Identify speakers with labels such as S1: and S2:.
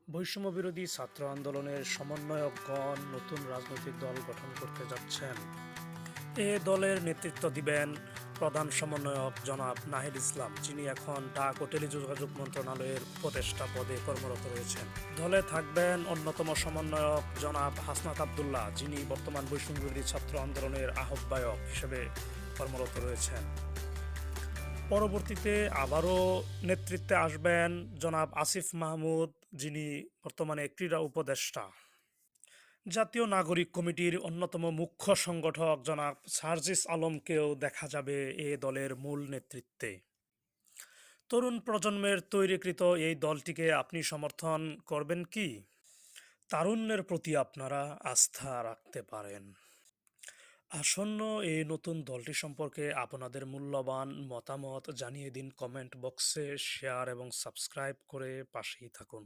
S1: বৈষম্য বিরোধী ছাত্র আন্দোলনের সমন্বয়কগণ নতুন রাজনৈতিক দল গঠন করতে যাচ্ছেন। এ দলের নেতৃত্ব দিবেন প্রধান সমন্বয়ক জনাব নাহিদ ইসলাম, যিনি এখন ডাক ও টেলিযোগাযোগ মন্ত্রণালয়ের উপদেষ্টা পদে কর্মরত রয়েছেন। দলে থাকবেন অন্যতম সমন্বয়ক জনাব হাসনাত আবদুল্লাহ, যিনি বর্তমান বৈষম্য বিরোধী ছাত্র আন্দোলনের আহ্বায়ক হিসেবে কর্মরত রয়েছেন। পরবর্তীতে আবারও নেতৃত্বে আসবেন জনাব আসিফ মাহমুদ, যিনি বর্তমানে ক্রীড়া উপদেষ্টা। জাতীয় নাগরিক কমিটির অন্যতম মুখ্য সংগঠক জনাব সার্জিস আলমকেও দেখা যাবে এ দলের মূল নেতৃত্বে। তরুণ প্রজন্মের তৈরিকৃত এই দলটিকে আপনি সমর্থন করবেন কি? তারুণ্যের প্রতি আপনারা আস্থা রাখতে পারেন। আসন্ন এই নতুন দলটি সম্পর্কে আপনাদের মূল্যবান মতামত জানিয়ে দিন কমেন্ট বক্সে, শেয়ার এবং সাবস্ক্রাইব করে পাশেই থাকুন।